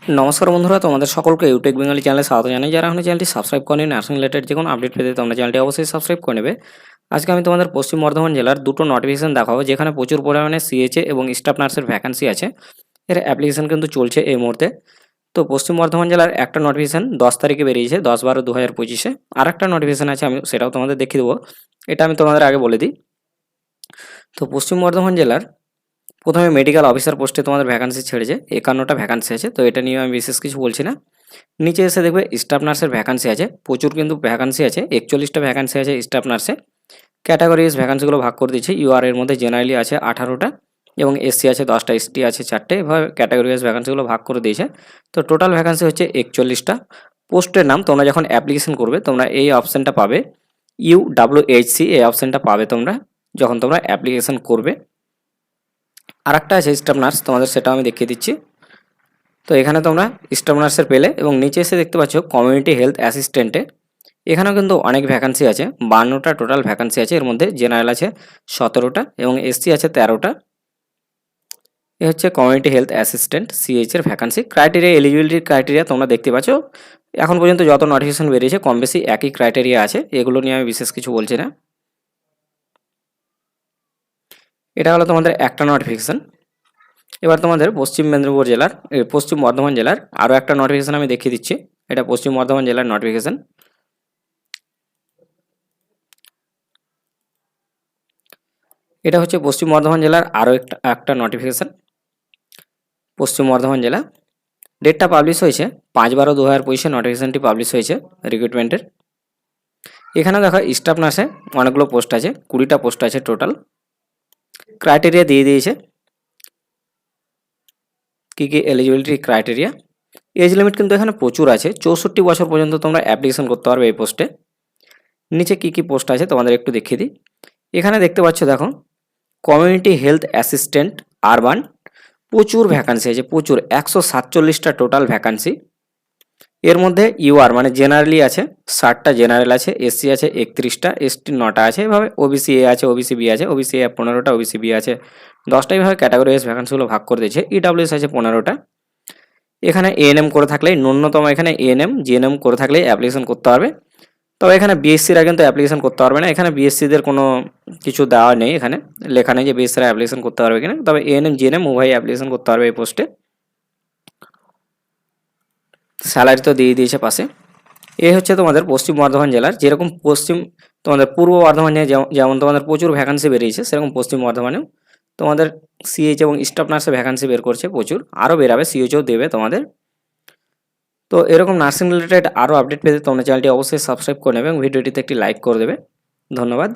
নমস্কার বন্ধুরা, তোমাদের সকলকে ইউটেক বেঙ্গলি চ্যানেলে স্বাগত জানাই। যারা এখনো চ্যানেলটি সাবস্ক্রাইব করেনি, নার্সিং রিলেটেড যে কোনো আপডেট পেতে তোমরা চ্যানেলটি অবশ্যই সাবস্ক্রাইব করে নেবে। আজকে আমি তোমাদের পশ্চিম বর্ধমান জেলার দুটো নোটিফিকেশন দেখাবো, যেখানে প্রচুর পরিমাণে সিএচএ এবং স্টাফ নার্সের ভ্যাকান্সি আছে। এর অ্যাপ্লিকেশন কিন্তু চলছে এই মুহূর্তে। তো পশ্চিম বর্ধমান জেলার একটা নোটিফিকেশন 10 তারিখে বেরিয়েছে, 10/12/2025। আর একটা নোটিফিকেশন আছে, আমি সেটাও তোমাদের দেখিয়ে দেবো। এটা আমি তোমাদের আগে বলে দিই। তো পশ্চিম বর্ধমান জেলার প্রথমে মেডিকেল অফিসার পোস্টে তোমাদের ভ্যাকান্সি ছেড়েছে, 51টা ভ্যাকান্সি আছে। তো এটা নিয়ে আমি বিশেষ কিছু বলছি না। নিচে এসে দেখবে স্টাফ নার্সের ভ্যাকান্সি আছে, প্রচুর কিন্তু ভ্যাকান্সি আছে, 41টা ভ্যাকান্সি আছে স্টাফ নার্সে। ক্যাটাগরিজ ভ্যাকান্সিগুলো ভাগ করে দিয়েছে। ইউআর এর মধ্যে জেনারেলি আছে 18টা এবং এসসি আছে 10টা, এসটি আছে 4টে। এভাবে ক্যাটাগরিজ ভ্যাকান্সিগুলো ভাগ করে দিয়েছে। তো টোটাল ভ্যাকান্সি হচ্ছে 41টা। পোস্টের নাম তোমরা যখন অ্যাপ্লিকেশন করবে তোমরা এই অপশানটা পাবে, UWHC, এই অপশানটা পাবে তোমরা যখন তোমরা অ্যাপ্লিকেশন করবে। আর একটা আছে স্টাফ নার্স, তোমাদের সেটাও আমি দেখিয়ে দিচ্ছি। তো এখানে তোমরা স্টাফ নার্সের পেলে, এবং নিচে এসে দেখতে পাচ্ছ কমিউনিটি হেলথ অ্যাসিস্ট্যান্টে। এখানেও কিন্তু অনেক ভ্যাকান্সি আছে, 52টা টোটাল ভ্যাকান্সি আছে। এর মধ্যে জেনারেল আছে 17টা এবং এসসি আছে 13টা। এ হচ্ছে কমিউনিটি হেলথ অ্যাসিস্ট্যান্ট সিএইচ এর ভ্যাকান্সি। ক্রাইটেরিয়া, এলিজিবিলিটির ক্রাইটেরিয়া তোমরা দেখতে পাচ্ছ। এখন পর্যন্ত যত নোটিফিকেশন বেরিয়েছে কম বেশি একই ক্রাইটেরিয়া আছে, এগুলো নিয়ে আমি বিশেষ কিছু বলছি না। এটা হলো তোমাদের একটা নোটিফিকেশন। এবার তোমাদের পশ্চিম মেদিনীপুর জেলার, পশ্চিম বর্ধমান জেলার আরও একটা নোটিফিকেশন আমি দেখিয়ে দিচ্ছি। এটা পশ্চিম বর্ধমান জেলার নোটিফিকেশন। এটা হচ্ছে পশ্চিম বর্ধমান জেলার আরও একটা নোটিফিকেশন। পশ্চিম বর্ধমান জেলা, ডেটটা পাবলিশ হয়েছে 5/12/2025, নোটিফিকেশনটি পাবলিশ হয়েছে রিক্রুটমেন্টের। এখানে দেখো স্টাফ নার্সে অনেকগুলো পোস্ট আছে, 20টা পোস্ট আছে টোটাল। ক্রাইটেরিয়া দিয়ে দিয়েছে, কী কী এলিজিবিলিটি ক্রাইটেরিয়া। এজ লিমিট কিন্তু এখানে প্রচুর আছে, 64 বছর পর্যন্ত তোমরা অ্যাপ্লিকেশন করতে পারবে এই পোস্টে। নিচে কী কী পোস্ট আছে তোমাদের একটু দেখিয়ে দিই। এখানে দেখতে পাচ্ছ, দেখো কমিউনিটি হেলথ অ্যাসিস্ট্যান্ট আরবান, প্রচুর ভ্যাকান্সি আছে, প্রচুর, 147টা টোটাল ভ্যাকান্সি। এর মধ্যে ইউআর মানে জেনারেলি আছে 60টা জেনারেল আছে, এসসি আছে 31টা, এসটি 9টা আছে। এভাবে ওবিসি এ আছে, ওবিসি বি আছে, ওবিসি এ 15টা, ওবিসি বি আছে 10টা। এইভাবে ক্যাটাগরি ওয়াইজ ভ্যাকান্সিগুলো ভাগ করে দিয়েছে। ইডাব্লিউএস আছে 15টা। এখানে এএনএম করে থাকলে ন্যূনতম, এখানে এএনএম জিএনএম করে থাকলেই অ্যাপ্লিকেশন করতে পারবে। তবে এখানে বিএসসিরা কিন্তু অ্যাপ্লিকেশন করতে পারবে না। এখানে বিএসসিদের কোনো কিছু দেওয়া নেই, এখানে লেখা নেই যে বিএসসিরা অ্যাপ্লিকেশন করতে পারবে কিনা। তবে এএনএম জিএনএম উভয় অ্যাপ্লিকেশন করতে পারবে এই পোস্টে। স্যালারি তো দিয়ে দিয়েছে পাশে। এই হচ্ছে তোমাদের পশ্চিম বর্ধমান জেলার, যেরকম তোমাদের পূর্ব বর্ধমানে যেমন তোমাদের প্রচুর ভ্যাকান্সি বেরিয়েছে, সেরকম পশ্চিম বর্ধমানেও তোমাদের সিএইচ এবং স্টাফ নার্সের ভ্যাকান্সি বের করছে প্রচুর, আরও বেরাবে, সিএইচও দেবে তোমাদের। তো এরকম নার্সিং রিলেটেড আরও আপডেট পেতে তোমরা চ্যানেলটি অবশ্যই সাবস্ক্রাইব করে নেবে এবং ভিডিওটিতে একটি লাইক করে দেবে। ধন্যবাদ।